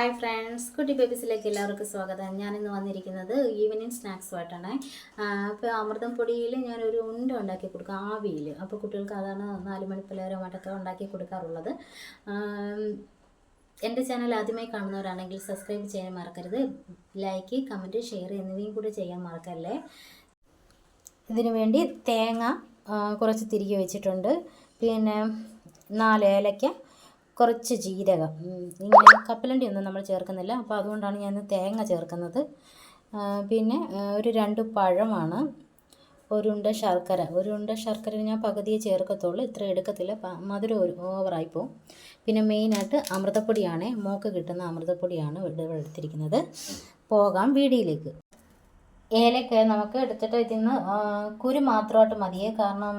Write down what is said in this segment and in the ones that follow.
Hi friends, കുട്ടി ബേബീസിലേക്ക് എല്ലാവർക്കും സ്വാഗതം. ഞാനിന്ന് വന്നിരിക്കുന്നത് ഈവനിങ് സ്നാക്സുമായിട്ടാണ്. അപ്പോൾ അമൃതം പൊടിയിൽ ഞാനൊരു ഉണ്ട ഉണ്ടാക്കി കൊടുക്കുക ആവിയിൽ. അപ്പോൾ കുട്ടികൾക്ക് അതാണ് 4 മണി പിള്ളേരുമായിട്ടൊക്കെ ഉണ്ടാക്കി കൊടുക്കാറുള്ളത്. എൻ്റെ ചാനൽ ആദ്യമായി കാണുന്നവരാണെങ്കിൽ സബ്സ്ക്രൈബ് ചെയ്യാൻ മറക്കരുത്. ലൈക്ക്, കമൻറ്റ്, ഷെയർ എന്നിവയും കൂടി ചെയ്യാൻ മറക്കല്ലേ. ഇതിനു വേണ്ടി തേങ്ങ കുറച്ച് തിരികെ വെച്ചിട്ടുണ്ട്, പിന്നെ 4 ഏലയ്ക്ക, കുറച്ച് ജീരകം. ഇങ്ങനെ കപ്പലണ്ടി ഒന്നും നമ്മൾ ചേർക്കുന്നില്ല, അപ്പോൾ അതുകൊണ്ടാണ് ഞാൻ തേങ്ങ ചേർക്കുന്നത്. പിന്നെ ഒരു 2 പഴമാണ്, ഒരുണ്ട ശർക്കര ഞാൻ പകുതിയെ ചേർക്കത്തുള്ളൂ, ഇത്ര എടുക്കത്തില്ല, മധുരം ഓവറായിപ്പോവും. പിന്നെ മെയിനായിട്ട് അമൃതപ്പൊടിയാണ്, മോക്ക് കിട്ടുന്ന അമൃതപ്പൊടിയാണ് ഇവിടെ എടുത്തിരിക്കുന്നത്. പോകാം വീഡിയോയിലേക്ക്. ഏലക്ക നമുക്ക് എടുത്തിട്ട് ഇതിന്ന് കുരു മാത്രമായിട്ട് മതിയേ, കാരണം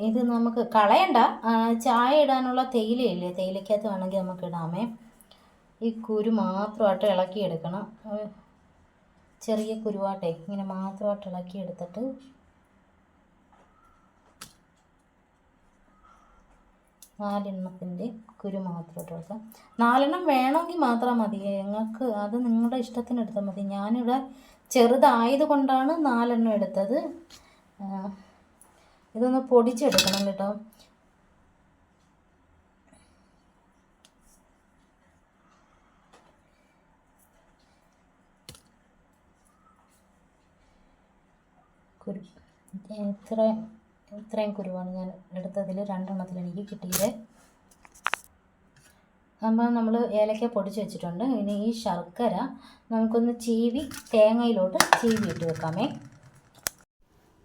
ഇത് നമുക്ക് കളയണ്ട. ചായ ഇടാനുള്ള തേയിലയില്ലേ, തേയിലക്കകത്ത് വേണമെങ്കിൽ നമുക്ക് ഇടാമേ. ഈ കുരു മാത്രമായിട്ട് ഇളക്കിയെടുക്കണം, ചെറിയ കുരുവാട്ടെ ഇങ്ങനെ മാത്രമായിട്ട് ഇളക്കിയെടുത്തിട്ട് നാലെണ്ണത്തിൻ്റെ കുരു മാത്രമായിട്ട് എടുക്കാം. 4 എണ്ണം വേണമെങ്കിൽ മാത്രം മതി, നിങ്ങൾക്ക് അത് നിങ്ങളുടെ ഇഷ്ടത്തിന് എടുത്താൽ മതി. ഞാനിവിടെ ചെറുതായത് കൊണ്ടാണ് 4 എണ്ണം എടുത്തത്. ഇതൊന്ന് പൊടിച്ചെടുക്കണം കേട്ടോ. ഇത്രയും കുരുവാണ് ഞാൻ എടുത്തതിൽ 2 എണ്ണത്തിൽ എനിക്ക് കിട്ടിയത്. അപ്പോൾ നമ്മൾ ഏലക്ക പൊടിച്ച് വെച്ചിട്ടുണ്ട്. ഇനി ഈ ശർക്കര നമുക്കൊന്ന് തേങ്ങയിലോട്ട് ചീവി ഇട്ട് വെക്കാമേ.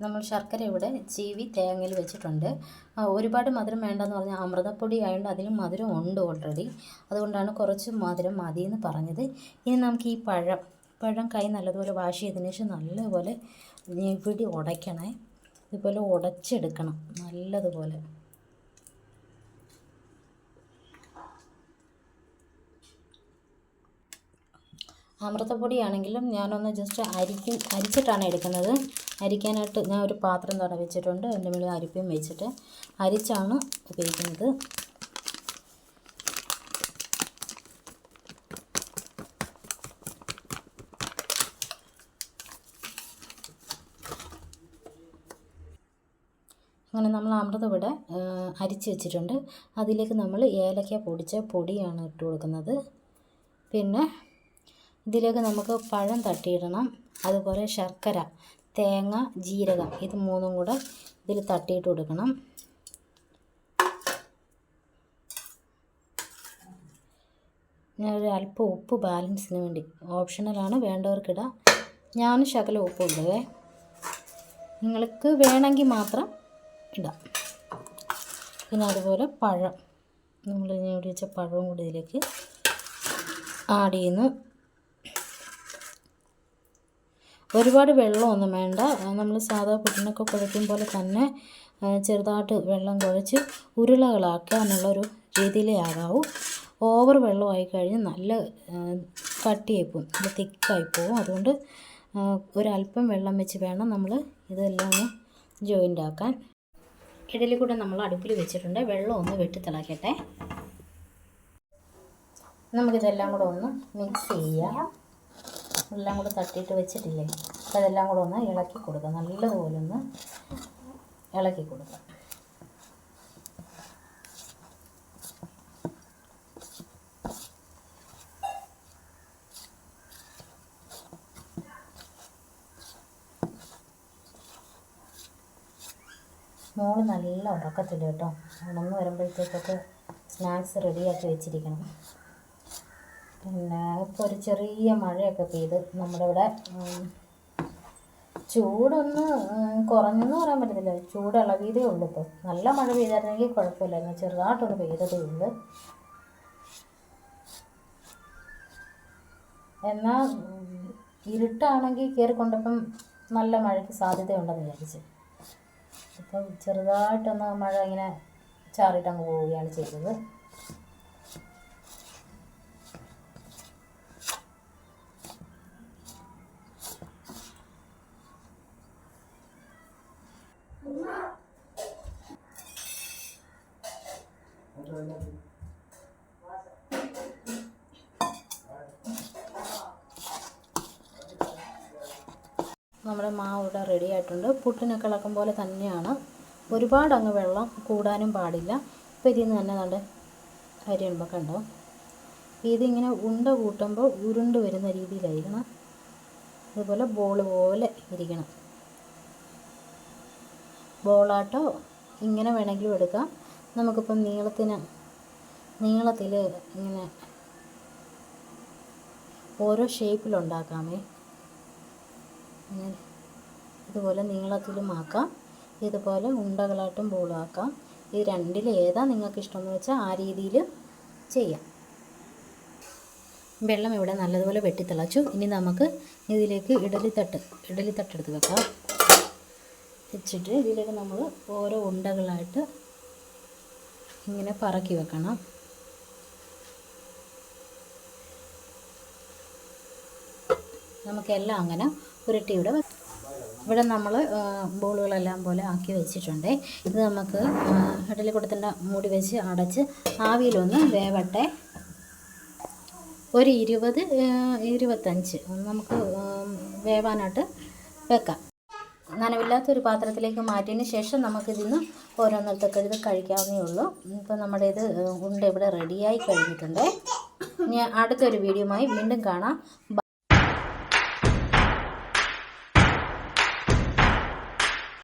നമ്മൾ ശർക്കര ഇവിടെ ചീവി തേങ്ങയിൽ വെച്ചിട്ടുണ്ട്. ഒരുപാട് മധുരം വേണ്ടെന്ന് പറഞ്ഞാൽ അമൃതപ്പൊടി ആയതുകൊണ്ട് അതിലും മധുരം ഉണ്ട് ഓൾറെഡി, അതുകൊണ്ടാണ് കുറച്ച് മധുരം മതിയെന്ന് പറഞ്ഞത്. ഇനി നമുക്ക് ഈ പഴം കൈ നല്ലതുപോലെ വാഷ് ചെയ്തതിന് ശേഷം നല്ലതുപോലെ ഞെവിടി ഉടയ്ക്കണേ. ഇതുപോലെ ഉടച്ചെടുക്കണം നല്ലതുപോലെ. അമൃതപ്പൊടിയാണെങ്കിലും ഞാനൊന്ന് ജസ്റ്റ് അരിച്ചിട്ടാണ് എടുക്കുന്നത്. അരിക്കാനായിട്ട് ഞാൻ ഒരു പാത്രം തന്നെ വെച്ചിട്ടുണ്ട്, അതിൻ്റെ മുകളിൽ അരിപ്പയും വെച്ചിട്ട് അരിച്ചാണ് ഉപയോഗിക്കുന്നത്. അങ്ങനെ നമ്മൾ അമൃതം ഇവിടെ അരിച്ച് വെച്ചിട്ടുണ്ട്. അതിലേക്ക് നമ്മൾ ഏലക്ക പൊടിച്ച പൊടിയാണ് ഇട്ട് കൊടുക്കുന്നത്. പിന്നെ ഇതിലേക്ക് നമുക്ക് പഴം തട്ടിയിടണം, അതുപോലെ ശർക്കര, തേങ്ങ, ജീരകം, ഇത് 3ഉം കൂടെ ഇതിൽ തട്ടിയിട്ട് കൊടുക്കണം. ഞാനൊരു അല്പം ഉപ്പ് ബാലൻസിന് വേണ്ടി, ഓപ്ഷണലാണ്, വേണ്ടവർക്കിടാം. ഞാൻ ശകലം ഉപ്പ് ഇടുവേ, നിങ്ങൾക്ക് വേണമെങ്കിൽ മാത്രം ഇടാം. പിന്നെ അതുപോലെ പഴം, നമ്മൾ ഇവിടെ വെച്ച പഴവും കൂടി ഇതിലേക്ക് ആഡ് ചെയ്യുന്നു. ഒരുപാട് വെള്ളമൊന്നും വേണ്ട, നമ്മൾ സാധാ പുട്ടിനൊക്കെ കുഴയ്ക്കും പോലെ തന്നെ ചെറുതായിട്ട് വെള്ളം കുഴച്ച് ഉരുളകളാക്കാനുള്ളൊരു രീതിയിലേ ആകാവൂ. ഓവർ വെള്ളമായി കഴിഞ്ഞാൽ നല്ല കട്ടിയായിപ്പോവും, നല്ല തിക്കായിപ്പോവും. അതുകൊണ്ട് ഒരല്പം വെള്ളം വെച്ച് വേണം നമ്മൾ ഇതെല്ലാം ഒന്ന് ജോയിൻ്റ് ആക്കാൻ. ഇഡലി കൂടെ നമ്മൾ അടുപ്പിൽ വെച്ചിട്ടുണ്ട്, വെള്ളം ഒന്ന് വെട്ടി തിളക്കട്ടെ. നമുക്കിതെല്ലാം കൂടെ ഒന്ന് മിക്സ് ചെയ്യാം. എല്ലാം കൂടെ തട്ടിയിട്ട് വെച്ചിട്ടില്ലേ, അപ്പോൾ അതെല്ലാം കൂടെ ഒന്ന് ഇളക്കി കൊടുക്കുക, നല്ലതുപോലെ ഒന്ന് ഇളക്കി കൊടുക്കുക. മോള് നല്ല ഉറക്കത്തില്ല കേട്ടോ, ഉണർന്ന് വരുമ്പോഴത്തേക്കൊക്കെ സ്നാക്സ് റെഡിയാക്കി വെച്ചിരിക്കണം. പിന്നെ ഇപ്പോൾ ഒരു ചെറിയ മഴയൊക്കെ പെയ്ത് നമ്മുടെ ഇവിടെ ചൂടൊന്ന് കുറഞ്ഞെന്ന് പറയാൻ പറ്റത്തില്ല, ചൂട് ഇളകിയതേ ഉള്ളൂ. ഇപ്പോൾ നല്ല മഴ പെയ്തായിരുന്നെങ്കിൽ കുഴപ്പമില്ലായിരുന്നു, ചെറുതായിട്ടൊന്ന് പെയ്തതേ ഉള്ളൂ. എന്നാൽ ഇരുട്ടാണെങ്കിൽ കയറിക്കൊണ്ടപ്പം നല്ല മഴയ്ക്ക് സാധ്യതയുണ്ടെന്ന് വിചാരിച്ചു. ഇപ്പം ചെറുതായിട്ടൊന്ന് മഴ ഇങ്ങനെ ചാറിയിട്ടങ്ങ് പോവുകയാണ് ചെയ്തത്. നമ്മുടെ മാവ് ഇവിടെ റെഡി ആയിട്ടുണ്ട്. പുട്ടിനൊക്കെ ഇളക്കും പോലെ തന്നെയാണ്. ഒരുപാട് അങ്ങ് വെള്ളം കൂടാനും പാടില്ല. അപ്പോൾ ഇതിൽ നിന്ന് തന്നെ നല്ല അരി ഇടുമ്പോൾ കണ്ടോ, ഇതിങ്ങനെ ഉണ്ട കൂട്ടുമ്പോൾ ഉരുണ്ട് വരുന്ന രീതിയിലായിരിക്കണം. അതുപോലെ ബോൾ പോലെ ഇരിക്കണം. ബോളാട്ടോ ഇങ്ങനെ വേണമെങ്കിലും എടുക്കാം. നമുക്കിപ്പം നീളത്തിൽ ഇങ്ങനെ ഓരോ ഷേപ്പിലുണ്ടാക്കാമേ. ഇങ്ങനെ ഇതുപോലെ നീളത്തിലും ആക്കാം, ഇതുപോലെ ഉണ്ടകളായിട്ടും ബോളും ആക്കാം. ഇത് രണ്ടിൽ ഏതാ നിങ്ങൾക്ക് ഇഷ്ടമെന്ന് വെച്ചാൽ ആ രീതിയിൽ ചെയ്യാം. വെള്ളം ഇവിടെ നല്ലതുപോലെ വെട്ടിത്തിളച്ചു. ഇനി നമുക്ക് ഇതിലേക്ക് ഇഡലിത്തട്ട് എടുത്ത് വെക്കാം. വെച്ചിട്ട് ഇതിലേക്ക് നമ്മൾ ഓരോ ഉണ്ടകളായിട്ട് ഇങ്ങനെ പറക്കി വെക്കണം. നമുക്കെല്ലാം അങ്ങനെ ഉരുട്ടി ഇവിടെ നമ്മൾ ബോളുകളെല്ലാം പോലെ ആക്കി വെച്ചിട്ടുണ്ട്. ഇത് നമുക്ക് ഇഡലിക്കുട്ടത്തിൻ്റെ മൂടി വെച്ച് അടച്ച് ആവിയിലൊന്ന് വേവട്ടെ. ഒരു 20-25 നമുക്ക് വേവാനായിട്ട് വെക്കാം. നനവില്ലാത്തൊരു പാത്രത്തിലേക്ക് മാറ്റിയതിന് ശേഷം നമുക്കിതിന്ന് ഓരോന്നിടത്തൊക്കെ ഇത് കഴിക്കാവുന്നേ ഉള്ളൂ. ഇപ്പോൾ നമ്മുടെ ഇത് ഉണ്ട ഇവിടെ റെഡിയായി കഴിഞ്ഞിട്ടുണ്ട്. ഇനി അടുത്തൊരു വീഡിയോയുമായി വീണ്ടും കാണാം.